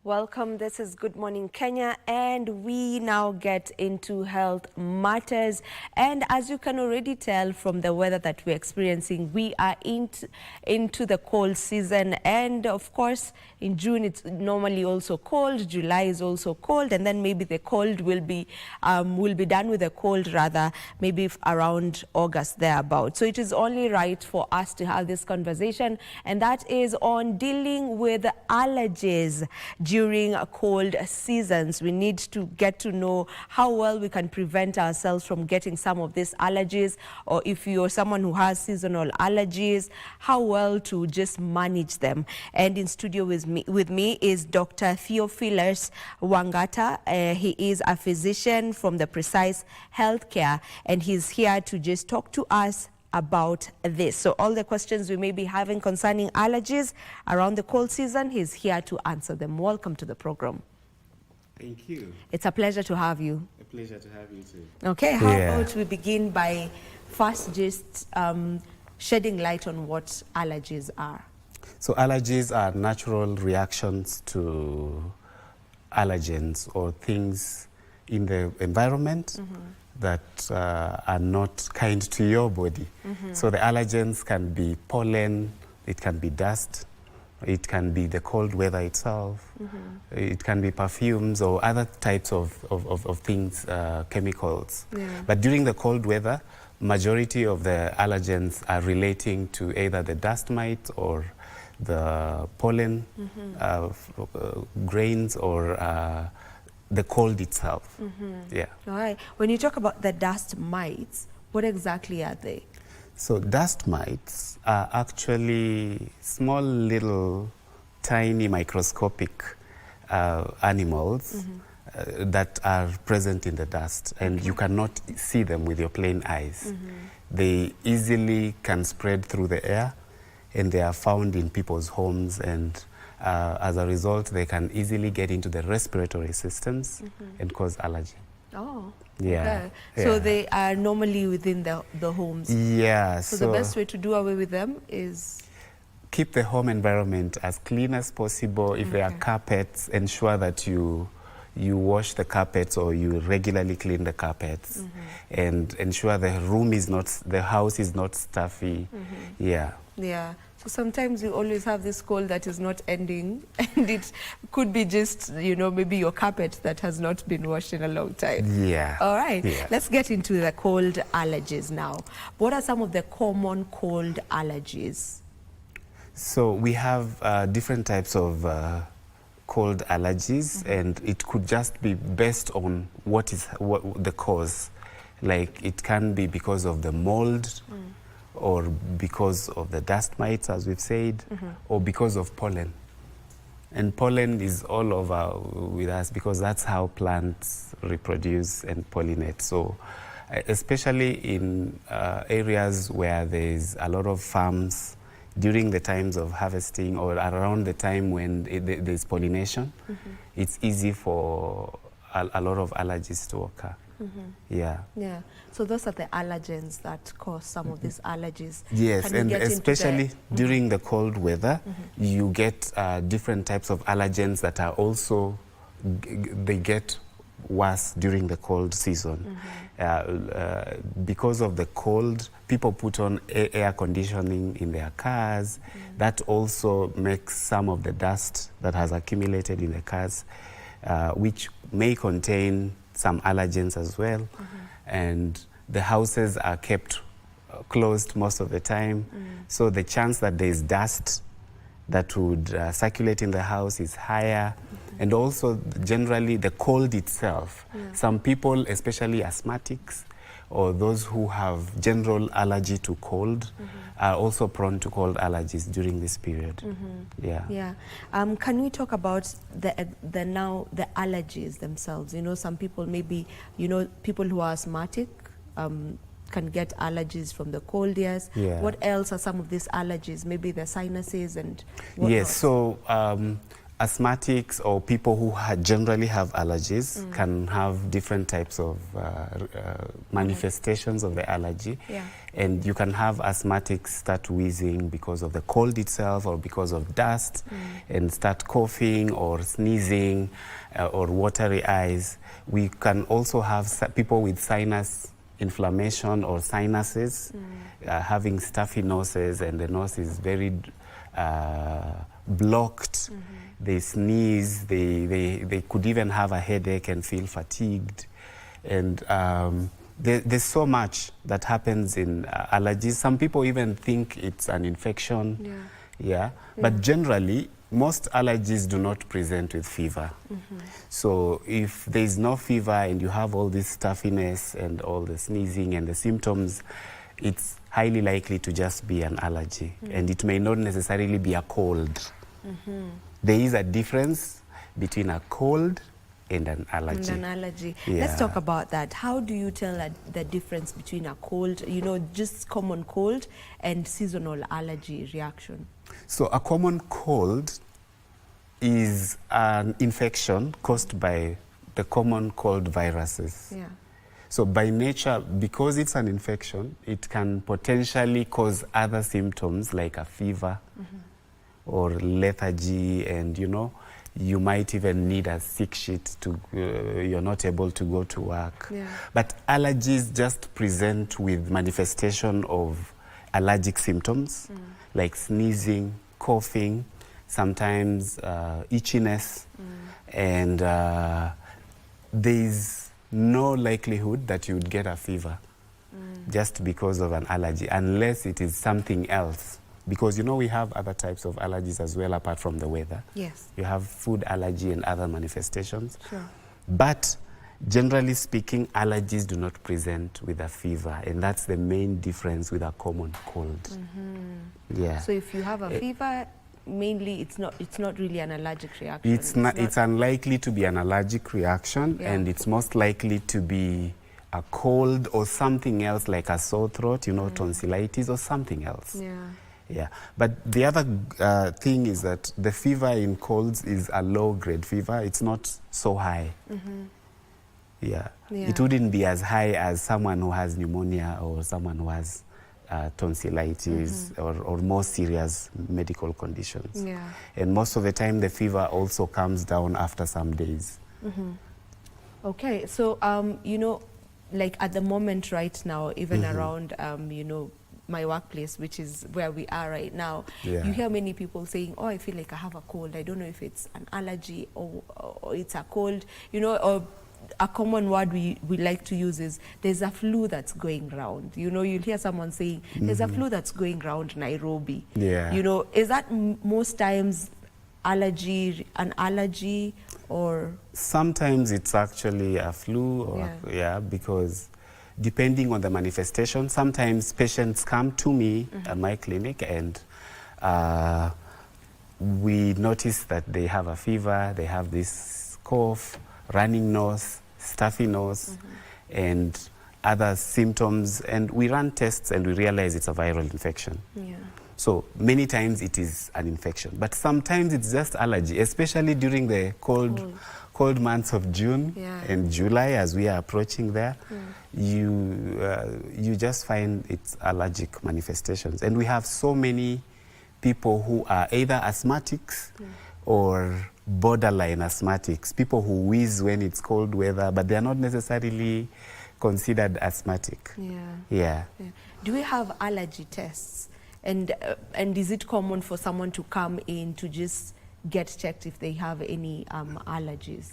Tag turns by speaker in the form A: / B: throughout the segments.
A: Welcome. This is Good Morning Kenya, and we now get into health matters. And as you can already tell from the weather that we're experiencing, we are into the cold season. And of course, in June, it's normally also cold. July is also cold. And then maybe the cold will be done with the cold rather, maybe around August thereabout. So it is only right for us to have this conversation, and that is on dealing with allergies during cold seasons. We need to get to know how well we can prevent ourselves from getting some of these allergies, or if you're someone who has seasonal allergies, how well to just manage them. And in studio with me is Dr. Theophilus Wangata. He is a physician from the Precise Healthcare, and he's here to just talk to us about this. So all the questions we may be having concerning allergies around the cold season, he's here to answer them. Welcome to the program.
B: Thank you.
A: It's a pleasure to have you.
B: A pleasure to have you too.
A: Okay, how about we begin by first just shedding light on what allergies are?
B: So allergies are natural reactions to allergens or things in the environment that are not kind to your body. So the allergens can be pollen, it can be dust, it can be the cold weather itself, it can be perfumes or other types of things, chemicals. But during the cold weather, majority of the allergens are relating to either the dust mite or the pollen grains or the cold itself. Yeah.
A: All right. When you talk about the dust mites, what exactly are they?
B: So dust mites are actually small little tiny microscopic animals that are present in the dust, and you cannot see them with your plain eyes. They easily can spread through the air, and they are found in people's homes, and as a result, they can easily get into the respiratory systems and cause allergy.
A: Oh,
B: yeah.
A: Okay. So they are normally within the homes.
B: Yeah.
A: So the best way to do away with them is?
B: Keep the home environment as clean as possible. If there are carpets, ensure that you wash the carpets or you regularly clean the carpets, and ensure the house is not stuffy. Yeah.
A: Yeah. So sometimes you always have this cold that is not ending, and it could be just, you know, maybe your carpet that has not been washed in a long time.
B: Yeah.
A: All right.
B: Yeah.
A: Let's get into the cold allergies now. What are some of the common cold allergies?
B: So we have different types of cold allergies, and it could just be based on what the cause. Like it can be because of the mold, or because of the dust mites, as we've said, or because of pollen. And pollen is all over with us because that's how plants reproduce and pollinate. So especially in areas where there's a lot of farms during the times of harvesting or around the time when there's pollination, it's easy for a lot of allergies to occur. Yeah.
A: Yeah. So those are the allergens that cause some of these allergies.
B: Yes, and especially during the cold weather, you get different types of allergens that are also, they get worse during the cold season. Because of the cold, people put on air conditioning in their cars. That also makes some of the dust that has accumulated in the cars, which may contain some allergens as well. And the houses are kept closed most of the time. So the chance that there's dust that would circulate in the house is higher. And also generally the cold itself. Some people, especially asthmatics or those who have general allergy to cold, are also prone to cold allergies during this period. Yeah.
A: Yeah. Can we talk about the allergies themselves? You know, some people maybe, you know, people who are asthmatic can get allergies from the cold years. What else are some of these allergies? Maybe the sinuses and whatnot?
B: Yes, so asthmatics or people who generally have allergies can have different types of manifestations of the allergy.
A: Yeah.
B: And you can have asthmatics start wheezing because of the cold itself or because of dust and start coughing or sneezing or watery eyes. We can also have people with sinus inflammation or sinuses having stuffy noses, and the nose is very blocked. They sneeze, they could even have a headache and feel fatigued. And there's so much that happens in allergies. Some people even think it's an infection. Yeah. But generally, most allergies do not present with fever. So if there's no fever and you have all this stuffiness and all the sneezing and the symptoms, it's highly likely to just be an allergy. And it may not necessarily be a cold. There is a difference between a cold and an allergy.
A: And an allergy.
B: Yeah.
A: Let's talk about that. How do you tell the difference between a cold, you know, just common cold, and seasonal allergy reaction?
B: So a common cold is an infection caused by the common cold viruses.
A: Yeah.
B: So by nature, because it's an infection, it can potentially cause other symptoms like a fever or lethargy, and you know, you might even need a sick sheet to, you're not able to go to work.
A: Yeah.
B: But allergies just present with manifestation of allergic symptoms like sneezing, coughing, sometimes itchiness, and there's no likelihood that you would get a fever just because of an allergy, unless it is something else. Because, you know, we have other types of allergies as well apart from the weather.
A: Yes.
B: You have food allergy and other manifestations.
A: Sure.
B: But generally speaking, allergies do not present with a fever, and that's the main difference with a common cold. Yeah.
A: So if you have a fever, mainly it's not really an allergic reaction.
B: It's unlikely to be an allergic reaction, and it's most likely to be a cold or something else like a sore throat, you know, tonsillitis or something else.
A: Yeah.
B: Yeah, but the other thing is that the fever in colds is a low-grade fever. It's not so high. Yeah. It wouldn't be as high as someone who has pneumonia or someone who has tonsillitis or more serious medical conditions.
A: Yeah.
B: And most of the time, the fever also comes down after some days.
A: Okay, so you know, like at the moment right now, even around you know, my workplace, which is where we are right now, you hear many people saying, oh, I feel like I have a cold. I don't know if it's an allergy or it's a cold, you know, or a common word we like to use is there's a flu that's going round. You know, you'll hear someone saying there's a flu that's going round Nairobi.
B: Yeah.
A: You know, is that most times an allergy, or? Sometimes
B: it's actually a flu, or because depending on the manifestation, sometimes patients come to me at my clinic and we notice that they have a fever, they have this cough, running nose, stuffy nose, and other symptoms, and we run tests and we realize it's a viral infection.
A: Yeah.
B: So many times it is an infection, but sometimes it's just allergy, especially during the cold months of June and July, as we are approaching there. You just find it's allergic manifestations, and we have so many people who are either asthmatics or borderline asthmatics, people who wheeze when it's cold weather, but they are not necessarily considered asthmatic. Yeah.
A: Do we have allergy tests? And is it common for someone to come in to just get checked if they have any allergies?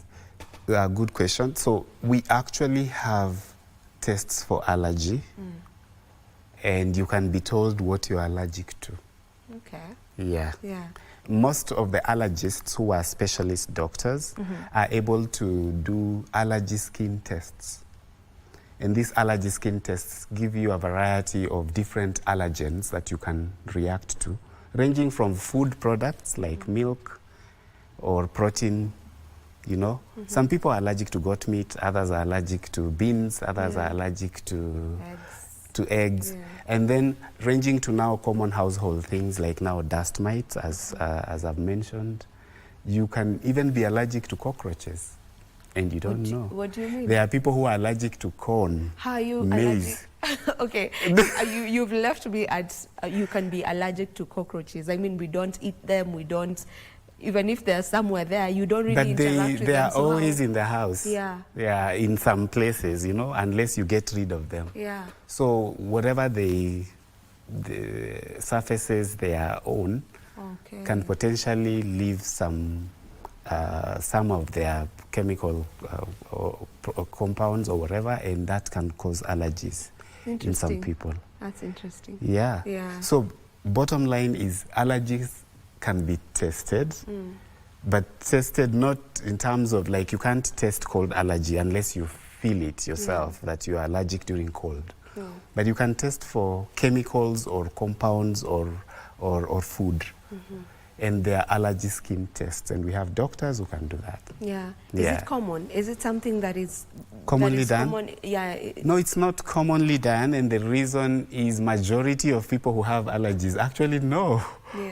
B: Good question. So we actually have tests for allergy, and you can be told what you're allergic to.
A: Okay.
B: Yeah. Most of the allergists who are specialist doctors are able to do allergy skin tests. And these allergy skin tests give you a variety of different allergens that you can react to, ranging from food products like milk or protein, you know. Some people are allergic to goat meat, others are allergic to beans, others are allergic to eggs. And then ranging to now common household things like now dust mites, as I've mentioned, You can even be allergic to cockroaches, and you don't know.
A: What do you mean?
B: There are people who are allergic to corn,
A: How are you
B: maize.
A: allergic? Okay, you've left me at you can be allergic to cockroaches. I mean, we don't eat them. We don't, even if they're somewhere there, you don't really interact with them.
B: They are always in the house.
A: Yeah.
B: Yeah, in some places, you know, unless you get rid of them.
A: Yeah.
B: So whatever the surfaces they are on can potentially leave some of their chemical or compounds or whatever, and that can cause allergies in some people.
A: That's interesting.
B: Yeah.
A: Yeah.
B: So bottom line is allergies can be tested, but tested not in terms of like you can't test cold allergy unless you feel it yourself that you are allergic during cold. But you can test for chemicals or compounds or food. And there are allergy skin tests, and we have doctors who can do that.
A: Yeah. Is it common? Is it something that is
B: commonly done? No, it's not commonly done, and the reason is majority of people who have allergies actually know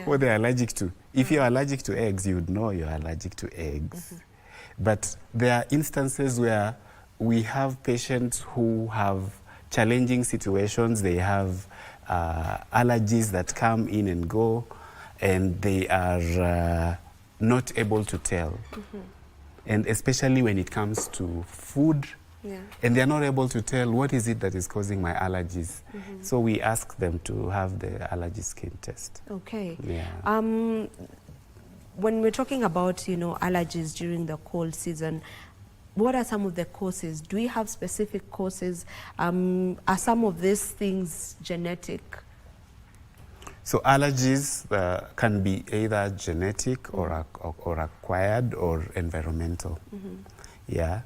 B: what they're allergic to. If you're allergic to eggs, you would know you're allergic to eggs. But there are instances where we have patients who have challenging situations. They have allergies that come in and go, and they are not able to tell. And especially when it comes to food, and they're not able to tell what is it that is causing my allergies. So we ask them to have the allergy skin test.
A: Okay.
B: Yeah.
A: When we're talking about, you know, allergies during the cold season, what are some of the causes? Do we have specific causes? Are some of these things genetic?
B: So allergies can be either genetic or acquired or environmental. Yeah,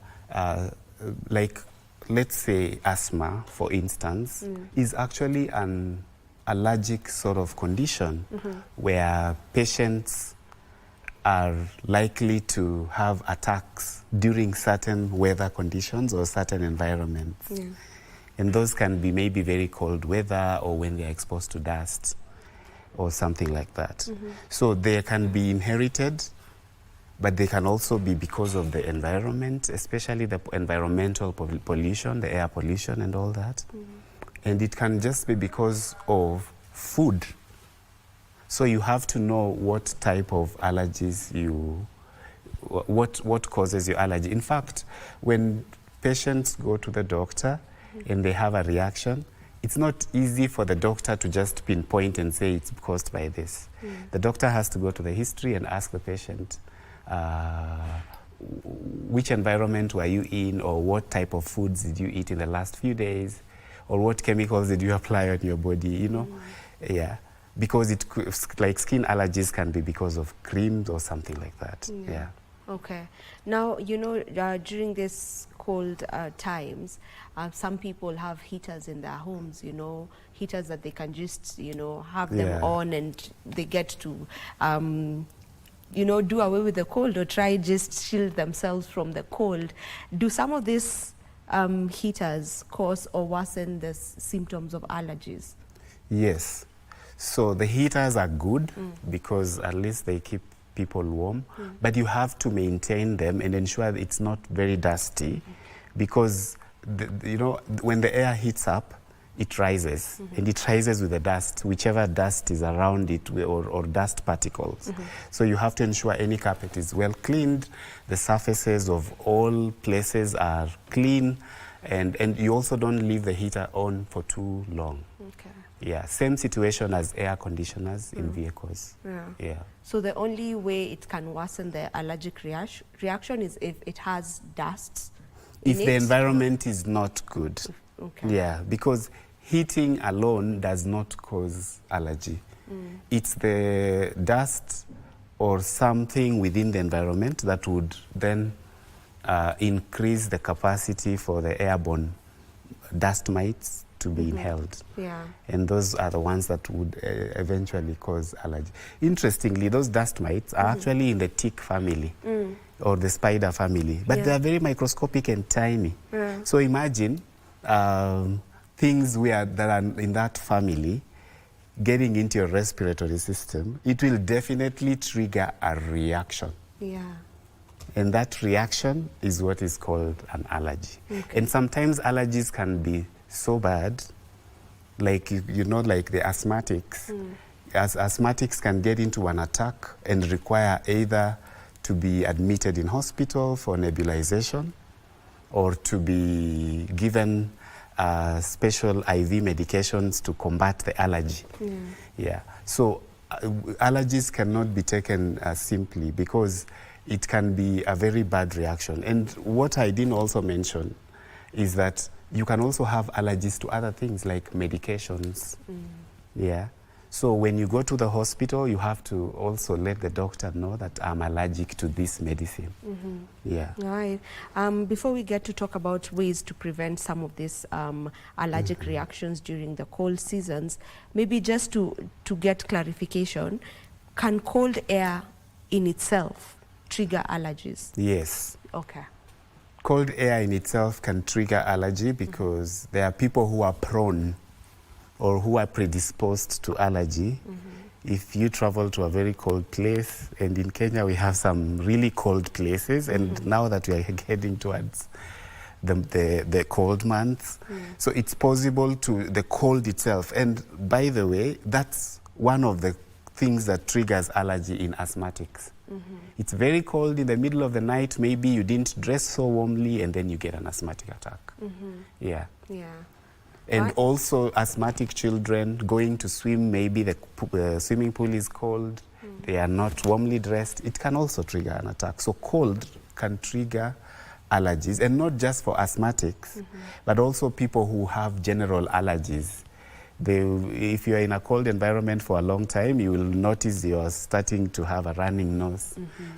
B: like let's say asthma, for instance, is actually an allergic sort of condition where patients are likely to have attacks during certain weather conditions or certain environments. And those can be maybe very cold weather or when they're exposed to dust or something like that. So they can be inherited, but they can also be because of the environment, especially the environmental pollution, the air pollution and all that. And it can just be because of food. So you have to know what type of allergies what causes your allergy. In fact, when patients go to the doctor and they have a reaction, it's not easy for the doctor to just pinpoint and say it's caused by this. The doctor has to go to the history and ask the patient, which environment were you in, or what type of foods did you eat in the last few days, or what chemicals did you apply on your body, you know? Yeah, because it like skin allergies can be because of creams or something like that. Yeah.
A: Okay. Now, you know, during this cold times, some people have heaters in their homes, you know, heaters that they can just, you know, have them on, and they get to, you know, do away with the cold or try just shield themselves from the cold. Do some of these heaters cause or worsen the symptoms of allergies? Yes.
B: So the heaters are good because at least they keep people warm, but you have to maintain them and ensure that it's not very dusty, because you know, when the air heats up, it rises, and it rises with the dust, whichever dust is around it, or dust particles. So you have to ensure any carpet is well cleaned, the surfaces of all places are clean, and you also don't leave the heater on for too long.
A: Okay.
B: Yeah, same situation as air conditioners in vehicles. Yeah.
A: So the only way it can worsen the allergic reaction is if it has dust in
B: if the environment is not good.
A: Okay.
B: Yeah, because heating alone does not cause allergy. It's the dust or something within the environment that would then increase the capacity for the airborne dust mites to be inhaled.
A: Yeah.
B: And those are the ones that would eventually cause allergy. Interestingly, those dust mites are actually in the tick family or the spider family, but they are very microscopic and tiny. So imagine things that are in that family getting into your respiratory system, it will definitely trigger a reaction.
A: Yeah.
B: And that reaction is what is called an allergy.
A: Okay.
B: And sometimes allergies can be so bad, like, you know, like the asthmatics. As asthmatics can get into an attack and require either to be admitted in hospital for nebulization or to be given special IV medications to combat the allergy. Yeah. So allergies cannot be taken simply, because it can be a very bad reaction. And what I didn't also mention is that you can also have allergies to other things like medications. Yeah. So when you go to the hospital, you have to also let the doctor know that I'm allergic to this medicine. Yeah.
A: All right. Before we get to talk about ways to prevent some of these allergic reactions during the cold seasons, maybe just to get clarification, can cold air in itself trigger allergies?
B: Yes.
A: Okay.
B: Cold air in itself can trigger allergy because there are people who are prone or who are predisposed to allergy. If you travel to a very cold place, and in Kenya we have some really cold places, and now that we are heading towards the cold months, so it's possible to the cold itself. And by the way, that's one of the things that triggers allergy in asthmatics. It's very cold in the middle of the night, maybe you didn't dress so warmly, and then you get an asthmatic attack. Yeah.
A: Yeah.
B: And
A: Right.
B: also asthmatic children going to swim, maybe the swimming pool is cold, they are not warmly dressed, it can also trigger an attack. So cold can trigger allergies, and not just for asthmatics, but also people who have general allergies. If you are in a cold environment for a long time, you will notice you are starting to have a running nose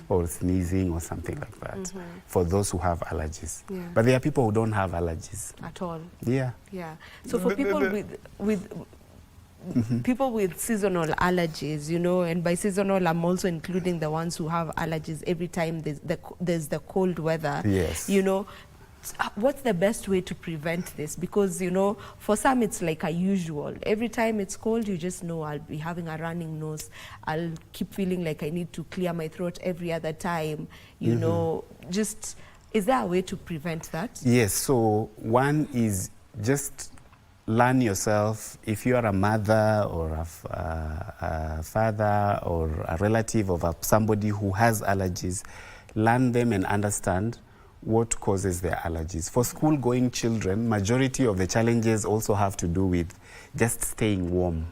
B: or sneezing or something like that, for those who have allergies.
A: Yeah.
B: But there are people who don't have allergies.
A: At all.
B: Yeah.
A: Yeah. So for people with people with seasonal allergies, you know, and by seasonal I'm also including the ones who have allergies every time there's the cold weather.
B: Yes.
A: You know, what's the best way to prevent this? Because, you know, for some it's like a usual. Every time it's cold, you just know I'll be having a running nose. I'll keep feeling like I need to clear my throat every other time. You know, just, is there a way to prevent that?
B: Yes, so one is just learn yourself. If you are a mother or a father or a relative of somebody who has allergies, learn them and understand what causes their allergies. For school-going children, majority of the challenges also have to do with just staying warm.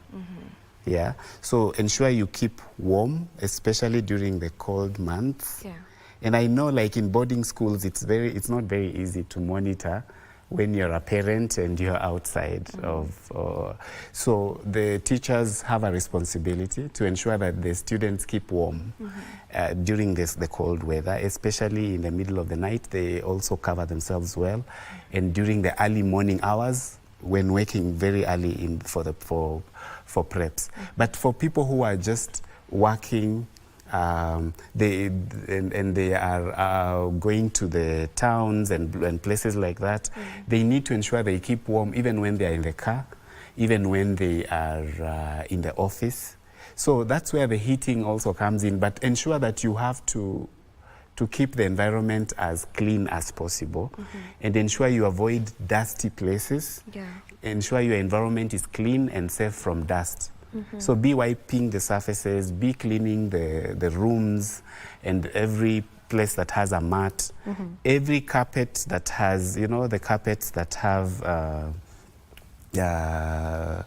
B: Yeah, so ensure you keep warm, especially during the cold months.
A: Yeah.
B: And I know, like in boarding schools, it's not very easy to monitor when you're a parent and you're outside so the teachers have a responsibility to ensure that the students keep warm during the cold weather, especially in the middle of the night. They also cover themselves well, and during the early morning hours when waking very early for preps. But for people who are just working, they are going to the towns and places like that, they need to ensure they keep warm even when they are in the car, even when they are in the office. So that's where the heating also comes in, but ensure that you have to keep the environment as clean as possible, and ensure you avoid dusty places.
A: Yeah.
B: Ensure your environment is clean and safe from dust. So be wiping the surfaces, be cleaning the rooms and every place that has a mat. Every carpet that has, you know, the carpets that have the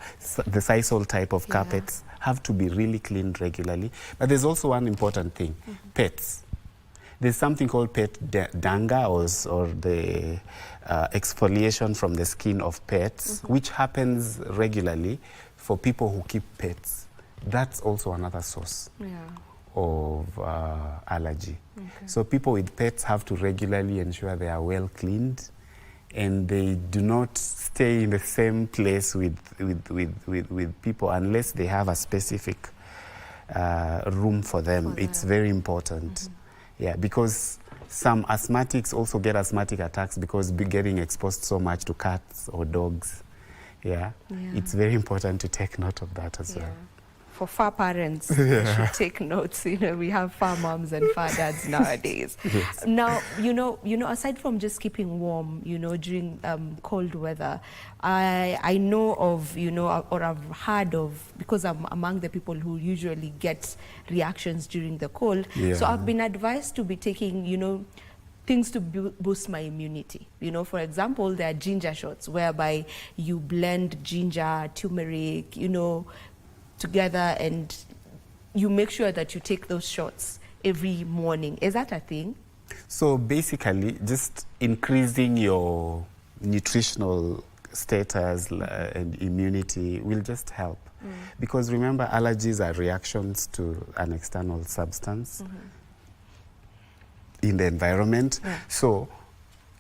B: sisal type of carpets have to be really cleaned regularly. But there's also one important thing, pets. There's something called pet danga, or the exfoliation from the skin of pets, which happens regularly for people who keep pets. That's also another source of allergy. So people with pets have to regularly ensure they are well cleaned, and they do not stay in the same place with people unless they have a specific room for them. It's very important. Yeah, because some asthmatics also get asthmatic attacks because getting exposed so much to cats or dogs. Yeah, it's very important to take note of that as well.
A: For far parents, you should take notes. You know, we have far moms and far dads nowadays.
B: Yes.
A: Now, you know, aside from just keeping warm, you know, during cold weather, I know of, you know, or I've heard of, because I'm among the people who usually get reactions during the cold.
B: Yeah.
A: So I've been advised to be taking, you know, things to boost my immunity. You know, for example, there are ginger shots whereby you blend ginger, turmeric, you know, together, and you make sure that you take those shots every morning. Is that a thing?
B: So basically, just increasing your nutritional status and immunity will just help. Because remember, allergies are reactions to an external substance in the environment. So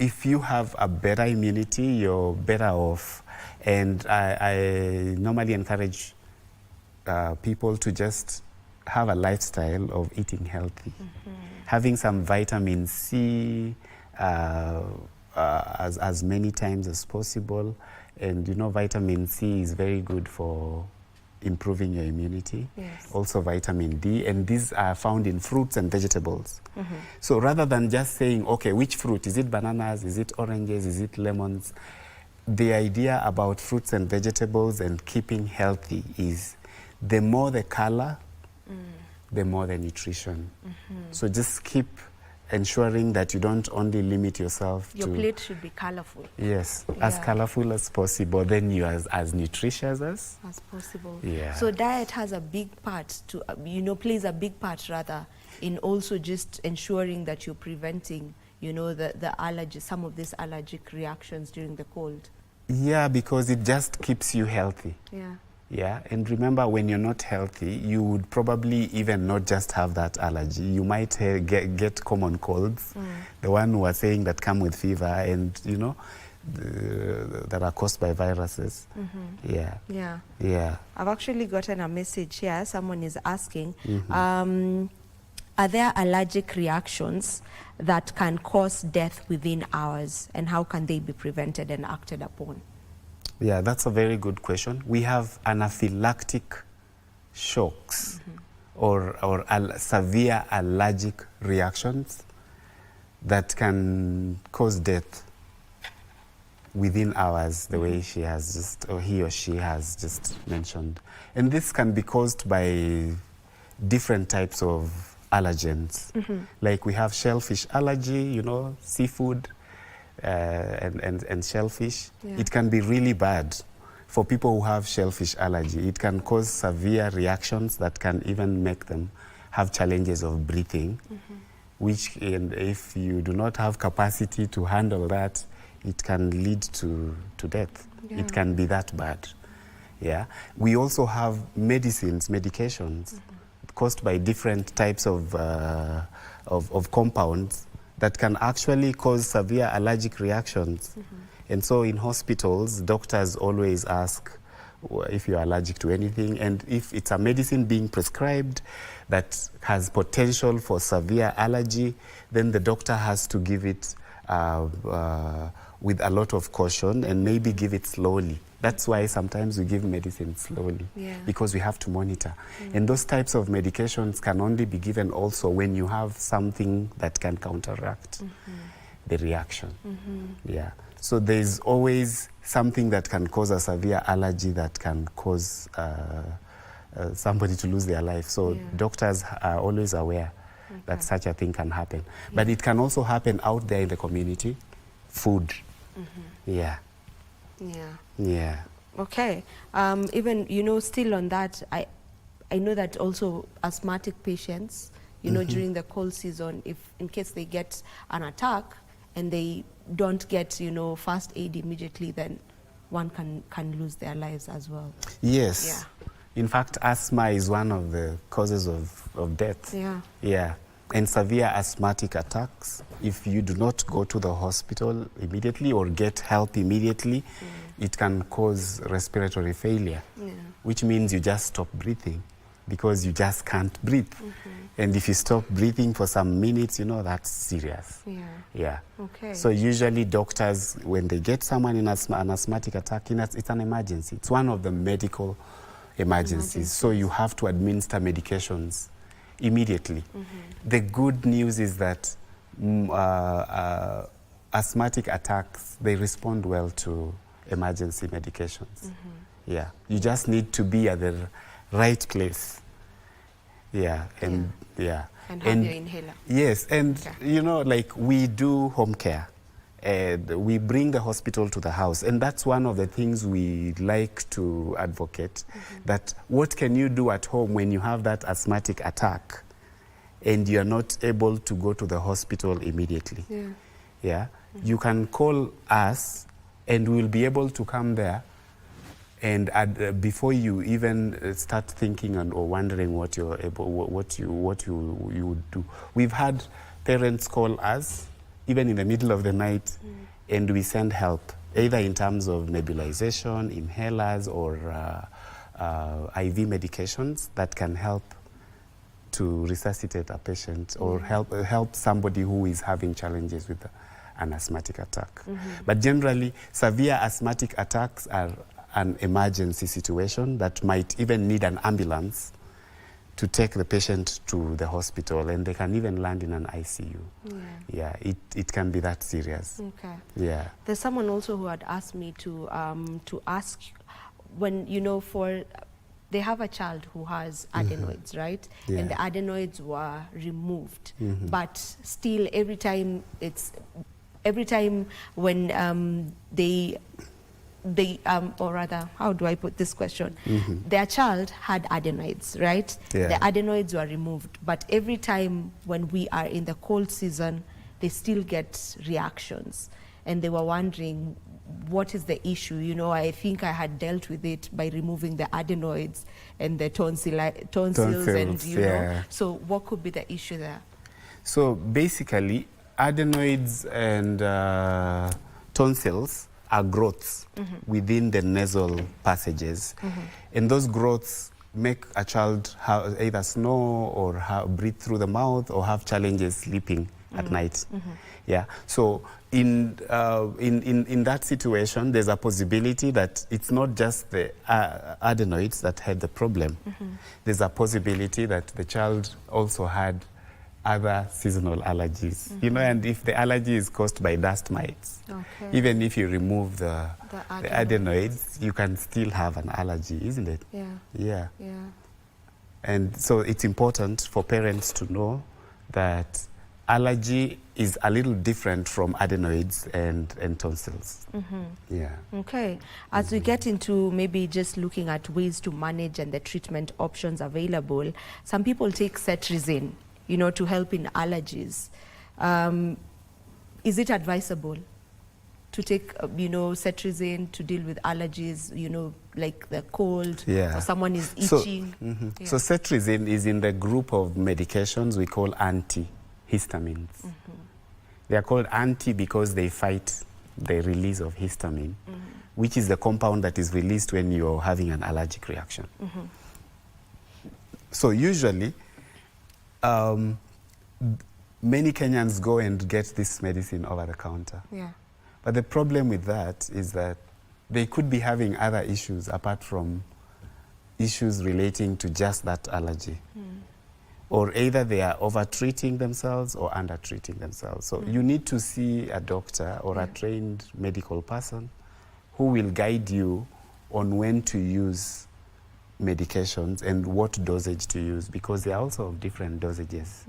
B: if you have a better immunity, you're better off. And I normally encourage people to just have a lifestyle of eating healthy. Having some vitamin C as many times as possible. And you know, vitamin C is very good for improving your immunity.
A: Yes.
B: Also vitamin D, and these are found in fruits and vegetables. So rather than just saying, okay, which fruit? Is it bananas? Is it oranges? Is it lemons? The idea about fruits and vegetables and keeping healthy is the more the color, the more the nutrition. So just keep ensuring that you don't only limit yourself
A: Your
B: to...
A: plate should be colorful.
B: Yes, as
A: Yeah.
B: colorful as possible, then you as nutritious
A: As possible.
B: Yeah.
A: So diet has a big part to, you know, plays a big part rather in also just ensuring that you're preventing, you know, the allergy, some of these allergic reactions during the cold.
B: Yeah, because it just keeps you healthy.
A: Yeah.
B: Yeah, and remember, when you're not healthy, you would probably even not just have that allergy. You might get common colds, the one who are saying that come with fever, and you know, that are caused by viruses. Yeah.
A: Yeah.
B: Yeah.
A: I've actually gotten a message here. Someone is asking, are there allergic reactions that can cause death within hours, and how can they be prevented and acted upon?
B: Yeah, that's a very good question. We have anaphylactic shocks or severe allergic reactions that can cause death within hours, the way she has just, or he or she has just mentioned. And this can be caused by different types of allergens. Like we have shellfish allergy, you know, seafood, and shellfish.
A: Yeah.
B: It can be really bad for people who have shellfish allergy. It can cause severe reactions that can even make them have challenges of breathing, which, and if you do not have capacity to handle that, it can lead to death.
A: Yeah.
B: It can be that bad. Yeah. We also have medications caused by different types of compounds that can actually cause severe allergic reactions. And so in hospitals, doctors always ask if you're allergic to anything, and if it's a medicine being prescribed that has potential for severe allergy, then the doctor has to give it with a lot of caution and maybe give it slowly. That's why sometimes we give medicine slowly, because we have to monitor. And those types of medications can only be given also when you have something that can counteract the reaction. Yeah. So there's always something that can cause a severe allergy that can cause somebody to lose their life. So doctors are always aware that such a thing can happen. But it can also happen out there in the community. Food. Yeah.
A: Yeah.
B: Yeah.
A: Okay. Even, you know, still on that, I know that also asthmatic patients, you know, during the cold season, if in case they get an attack and they don't get, you know, first aid immediately, then one can lose their lives as well.
B: Yes.
A: Yeah.
B: In fact, asthma is one of the causes of death.
A: Yeah.
B: Yeah. And severe asthmatic attacks, if you do not go to the hospital immediately or get help immediately, it can cause respiratory failure, which means you just stop breathing because you just can't breathe. And if you stop breathing for some minutes, you know, that's serious.
A: Yeah.
B: Yeah.
A: Okay.
B: So usually doctors, when they get someone in an asthmatic attack, it's an emergency. It's one of the medical emergencies. So you have to administer medications immediately. The good news is that asthmatic attacks, they respond well to emergency medications. Yeah, you just need to be at the right place. Yeah, and
A: And have your inhaler.
B: Yes, and you know, like we do home care. We bring the hospital to the house, and that's one of the things we like to advocate, that what can you do at home when you have that asthmatic attack and you're not able to go to the hospital immediately? Yeah, you can call us and we'll be able to come there, and before you even start thinking or wondering what you would do. We've had parents call us even in the middle of the night, and we send help, either in terms of nebulization, inhalers, or IV medications that can help to resuscitate a patient or help somebody who is having challenges with an asthmatic attack. But generally, severe asthmatic attacks are an emergency situation that might even need an ambulance to take the patient to the hospital, and they can even land in an ICU. Yeah, it can be that serious.
A: Okay.
B: Yeah.
A: There's someone also who had asked me to ask, when, you know, they have a child who has adenoids, right?
B: Yeah.
A: And the adenoids were removed, but still every time when or rather, how do I put this question? Their child had adenoids, right?
B: Yeah.
A: The adenoids were removed, but every time when we are in the cold season, they still get reactions. And they were wondering, what is the issue? You know, I think I had dealt with it by removing the adenoids and the tonsils and, you know. So what could be the issue there?
B: So basically, adenoids and tonsils are growths within the nasal passages. And those growths make a child either snore or breathe through the mouth or have challenges sleeping at night. Yeah. So in that situation, there's a possibility that it's not just the adenoids that had the problem. There's a possibility that the child also had other seasonal allergies, you know, and if the allergy is caused by dust mites, even if you remove the adenoids, you can still have an allergy, isn't it? Yeah. And so it's important for parents to know that allergy is a little different from adenoids and tonsils. Yeah.
A: Okay. As we get into maybe just looking at ways to manage and the treatment options available, some people take cetirizine, you know, to help in allergies. Is it advisable to take, you know, cetirizine to deal with allergies, you know, like the cold, or someone is itching?
B: So cetirizine is in the group of medications we call antihistamines. They are called anti because they fight the release of histamine, which is the compound that is released when you're having an allergic reaction. So usually, many Kenyans go and get this medicine over the counter. But the problem with that is that they could be having other issues apart from issues relating to just that allergy. Or either they are over-treating themselves or under-treating themselves. So you need to see a doctor or a trained medical person who will guide you on when to use medications and what dosage to use, because they are also of different dosages.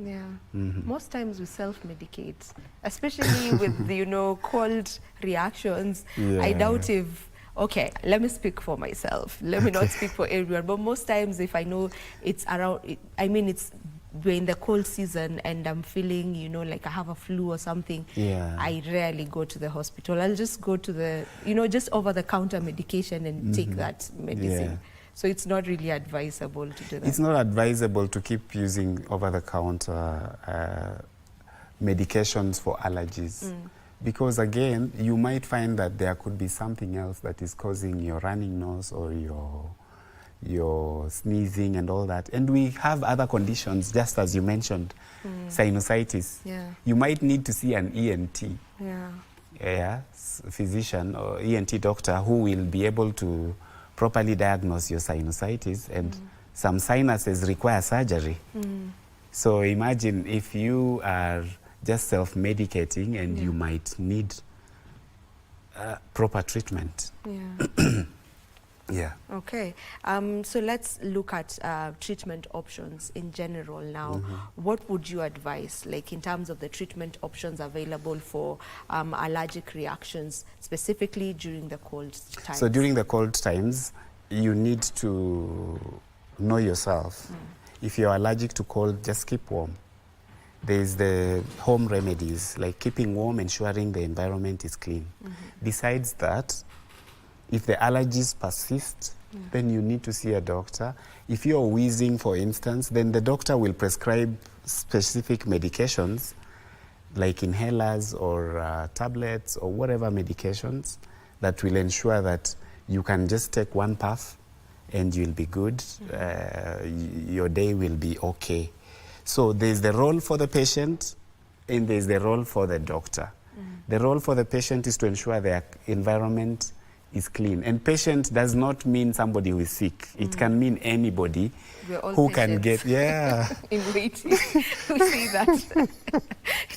A: Most times we self-medicate, especially with the, you know, cold reactions. I doubt if, okay, let me speak for myself. Let me not speak for everyone, but most times if I know it's around, we're in the cold season and I'm feeling, you know, like I have a flu or something, I rarely go to the hospital. I'll just go to the, you know, just over-the-counter medication and take that medicine. So it's not really advisable to do that.
B: It's not advisable to keep using over-the-counter medications for allergies. Because again, you might find that there could be something else that is causing your running nose or your sneezing and all that. And we have other conditions, just as you mentioned, sinusitis. You might need to see an ENT. Physician or ENT doctor who will be able to properly diagnose your sinusitis, and some sinuses require surgery. So imagine if you are just self-medicating and you might need proper treatment.
A: Yeah.
B: Yeah.
A: Okay. So let's look at treatment options in general now. What would you advise, like in terms of the treatment options available for allergic reactions, specifically during the cold times?
B: So during the cold times, you need to know yourself. If you're allergic to cold, just keep warm. There's the home remedies, like keeping warm, ensuring the environment is clean. Besides that, if the allergies persist, then you need to see a doctor. If you're wheezing, for instance, then the doctor will prescribe specific medications, like inhalers or tablets or whatever medications that will ensure that you can just take one puff and you'll be good. Your day will be okay. So there's the role for the patient and there's the role for the doctor. The role for the patient is to ensure their environment is clean. And patient does not mean somebody who is sick. It can mean anybody who can get,
A: in waiting. We see that.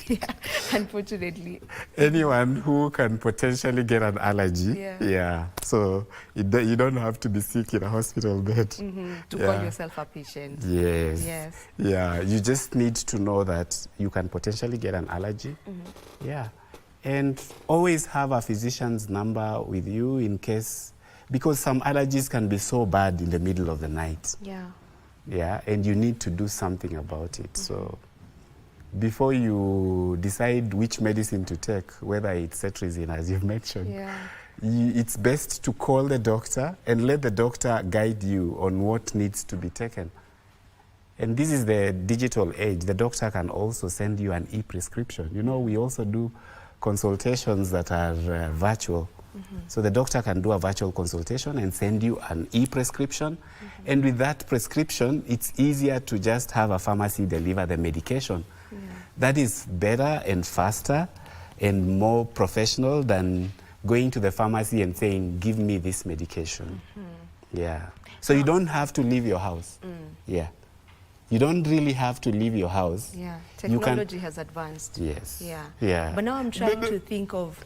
A: Yeah, unfortunately.
B: Anyone who can potentially get an allergy. Yeah. So you don't have to be sick in a hospital bed.
A: To call yourself a patient.
B: Yes.
A: Yes.
B: Yeah. You just need to know that you can potentially get an allergy. Yeah. And always have a physician's number with you in case, because some allergies can be so bad in the middle of the night.
A: Yeah.
B: Yeah, and you need to do something about it. So before you decide which medicine to take, whether it's cetirizine, as you've mentioned, it's best to call the doctor and let the doctor guide you on what needs to be taken. And this is the digital age. The doctor can also send you an e-prescription. You know, we also do consultations that are virtual. So the doctor can do a virtual consultation and send you an e-prescription. And with that prescription, it's easier to just have a pharmacy deliver the medication. That is better and faster and more professional than going to the pharmacy and saying, give me this medication. Yeah. So you don't have to leave your house. Yeah. You don't really have to leave your house.
A: Yeah, technology has advanced.
B: Yes.
A: Yeah.
B: Yeah.
A: But now I'm trying to think of,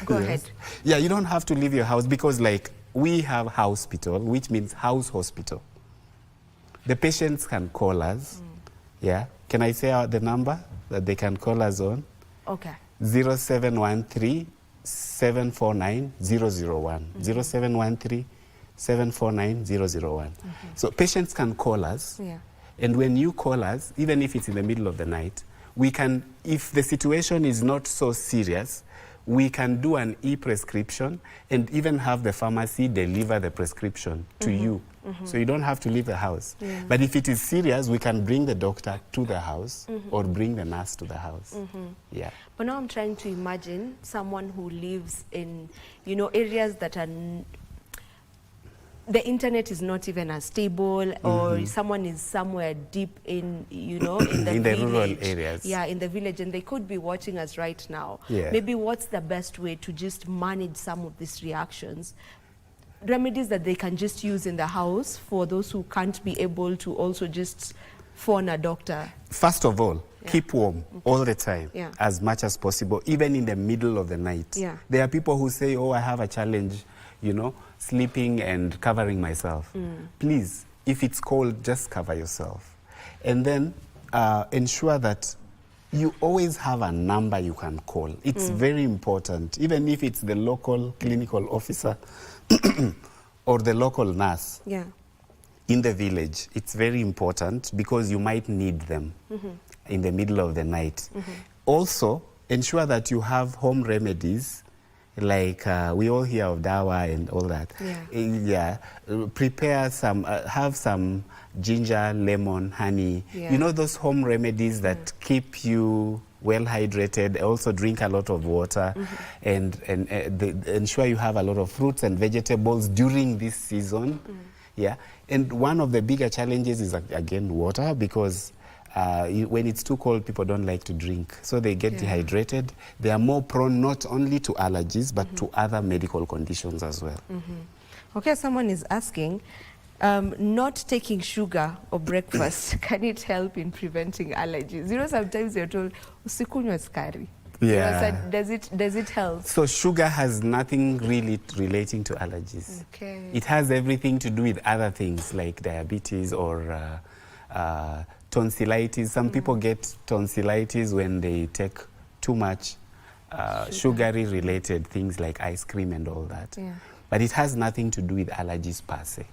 A: go ahead.
B: Yeah, you don't have to leave your house because like we have hospital, which means house hospital. The patients can call us. Yeah. Can I say the number that they can call us on? Okay. 0713 749 001. 0713 749 001. So patients can call us. Yeah. And when you call us, even if it's in the middle of the night, we can, if the situation is not so serious, we can do an e-prescription and even have the pharmacy deliver the prescription to you. So you don't have to leave the house. But if it is serious, we can bring the doctor to the house or bring the nurse to the house. Yeah.
A: But now I'm trying to imagine someone who lives in, you know, areas that are the internet is not even as stable, or someone is somewhere deep in, you know, in the village.
B: Rural areas.
A: Yeah, in the village, and they could be watching us right now.
B: Yeah.
A: Maybe what's the best way to just manage some of these reactions? Remedies that they can just use in the house for those who can't be able to also just phone a doctor.
B: First of all, keep warm all the time, as much as possible, even in the middle of the night. There are people who say, oh, I have a challenge, you know, sleeping and covering myself. Please, if it's cold, just cover yourself. And then ensure that you always have a number you can call. It's very important, even if it's the local clinical officer or the local nurse in the village. It's very important because you might need them in the middle of the night. Also, ensure that you have home remedies. Like we all hear of dawa and all that. Prepare some, have some ginger, lemon, honey. You know those home remedies that keep you well hydrated. Also drink a lot of water and ensure you have a lot of fruits and vegetables during this season. Yeah, and one of the bigger challenges is again water, because when it's too cold, people don't like to drink. So they get dehydrated. They are more prone not only to allergies, but to other medical conditions as well.
A: Okay, someone is asking, not taking sugar or breakfast, can it help in preventing allergies? You know, sometimes you're told, usikunywe sukari.
B: Yeah.
A: You know, so does it help?
B: So sugar has nothing really relating to allergies.
A: Okay.
B: It has everything to do with other things like diabetes or tonsillitis. Some people get tonsillitis when they take too much sugary related things like ice cream and all that.
A: Yeah.
B: But it has nothing to do with allergies per se.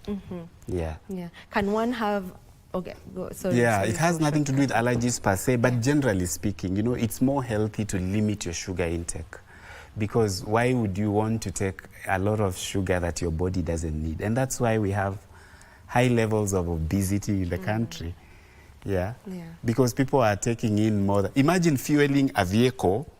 B: Yeah.
A: Yeah. Can one have... Okay, go. Sorry.
B: Yeah,
A: sorry,
B: it has nothing to do with
A: shortcut.
B: allergies per se, but generally speaking, you know, it's more healthy to limit your sugar intake. Because why would you want to take a lot of sugar that your body doesn't need? And that's why we have high levels of obesity in the country. Yeah?
A: Yeah.
B: Because people are taking in more. Imagine fueling a vehicle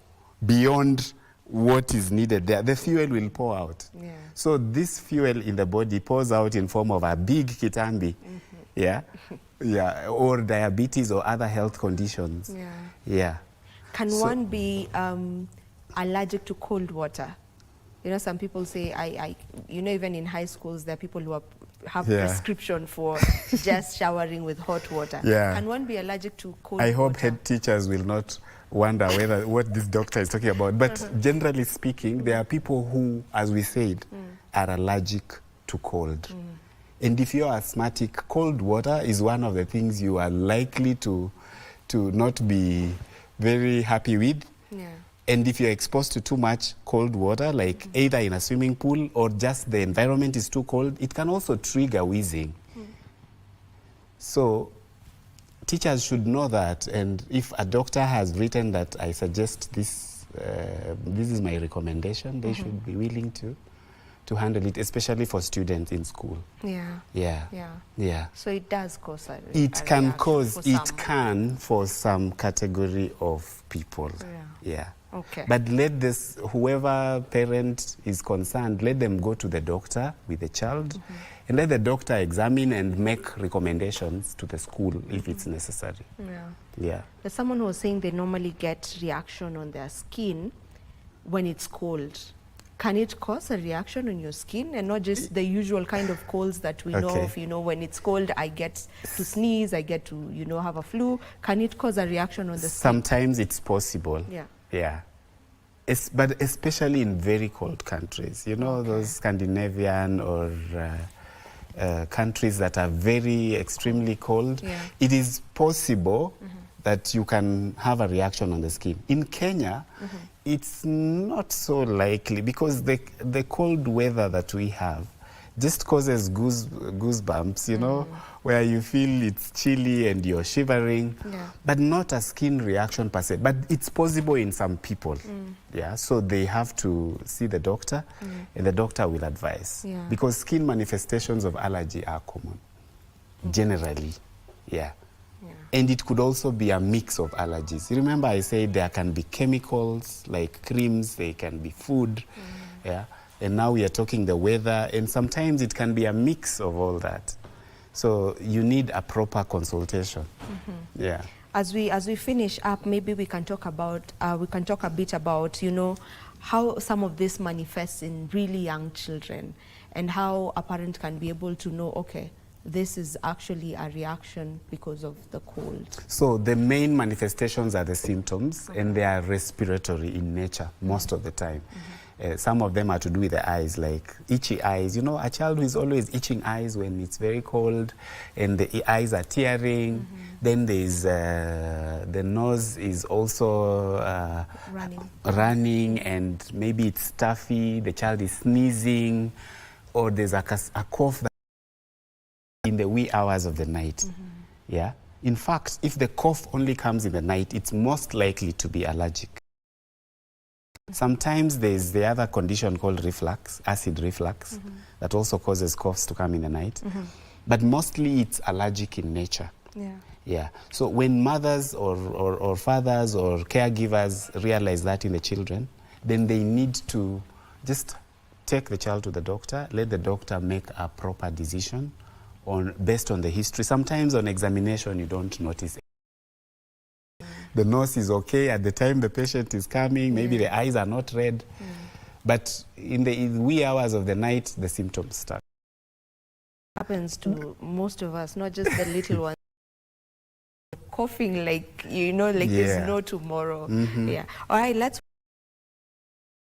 B: beyond what is needed there. The fuel will pour out.
A: Yeah.
B: So this fuel in the body pours out in form of a big kitambi. Yeah, yeah, or diabetes or other health conditions.
A: Yeah.
B: Yeah.
A: Can one be allergic to cold water? You know, some people say, you know, even in high schools, there are people who have prescription for just showering with hot water.
B: Yeah.
A: Can one be allergic to cold
B: I
A: water?
B: hope head teachers will not wonder whether what this doctor is talking about. But generally speaking, there are people who, as we said, are allergic to cold. And if you're asthmatic, cold water is one of the things you are likely to not be very happy with. Yeah. And if you're exposed to too much cold water, like either in a swimming pool or just the environment is too cold, it can also trigger wheezing. So teachers should know that, and if a doctor has written that I suggest this, this is my recommendation, they should be willing to handle it, especially for students in school. Yeah. Yeah. Yeah. Yeah.
A: So it does cause
B: it can cause, it can for some category of people. Yeah. Yeah. Okay. But let this, whoever parent is concerned, let them go to the doctor with the child and let the doctor examine and make recommendations to the school if it's necessary. Yeah. Yeah.
A: There's someone who was saying they normally get reaction on their skin when it's cold. Can it cause a reaction on your skin and not just the usual kind of colds that we know of? You know, when it's cold, I get to sneeze, I get to, you know, have a flu. Can it cause a reaction on the skin?
B: Sometimes it's possible.
A: Yeah.
B: Yeah. But especially in very cold countries, you know, those Scandinavian or countries that are very extremely cold, it is possible that you can have a reaction on the skin. In Kenya, it's not so likely because the cold weather that we have just causes goosebumps, you know, where you feel it's chilly and you're shivering, but not a skin reaction per se. But it's possible in some people, yeah. So they have to see the doctor, and the doctor will advise because skin manifestations of allergy are common, generally, yeah. And it could also be a mix of allergies. You remember I said there can be chemicals like creams, they can be food, yeah. And now we are talking the weather, and sometimes it can be a mix of all that. So you need a proper consultation. Yeah.
A: As we finish up, maybe we can talk about a bit about, you know, how some of this manifests in really young children, and how a parent can be able to know, okay, this is actually a reaction because of the cold.
B: So the main manifestations are the symptoms, and they are respiratory in nature most of the time. Some of them are to do with the eyes, like itchy eyes. You know, a child who is always itching eyes when it's very cold and the eyes are tearing. Then there's the nose is also running, and maybe it's stuffy, the child is sneezing, or there's a cough that in the wee hours of the night. Yeah. In fact, if the cough only comes in the night, it's most likely to be allergic. Sometimes there's the other condition called reflux, acid reflux, that also causes coughs to come in the night. But mostly it's allergic in nature. Yeah. Yeah. So when mothers or fathers or caregivers realize that in the children, then they need to just take the child to the doctor, let the doctor make a proper decision based on the history. Sometimes on examination you don't notice. The nose is okay at the time the patient is coming, maybe the eyes are not red, but in the wee hours of the night the symptoms start.
A: Happens to most of us, not just the little ones. Coughing like, you know, like there's no tomorrow. Yeah. All right, let's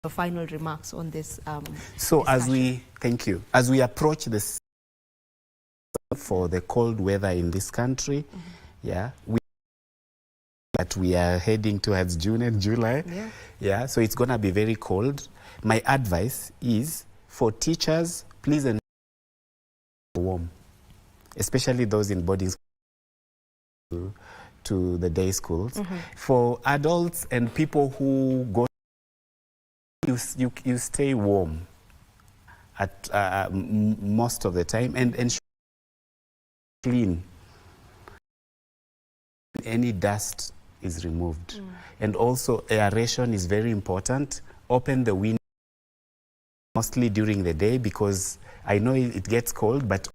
A: the final remarks on this.
B: So
A: discussion.
B: thank you. As we approach this for the cold weather in this country, we are heading towards June and July. So it's going to be very cold. My advice is for teachers, please ensure warm, especially those in boarding school to the day schools. For adults and people who go, you stay warm at most of the time, and ensure clean. Any dust is removed. And also aeration is very important. Open the window mostly during the day, because I know it gets cold, but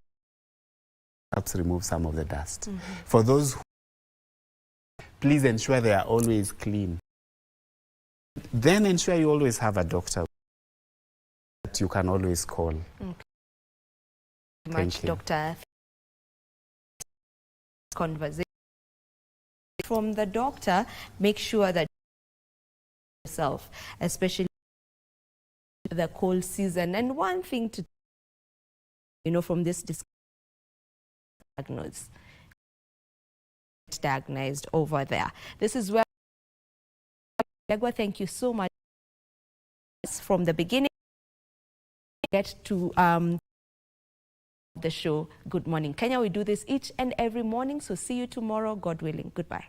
B: helps remove some of the dust. For those, please ensure they are always clean. Then ensure you always have a doctor that you can always call.
A: Thank you, Dr. Conversation from the doctor. Make sure that yourself, especially the cold season. And one thing to, you know, from this diagnosed over there. This is where, thank you so much. From the beginning, get to the show Good Morning Kenya. We do this each and every morning, so see you tomorrow, God willing. Goodbye.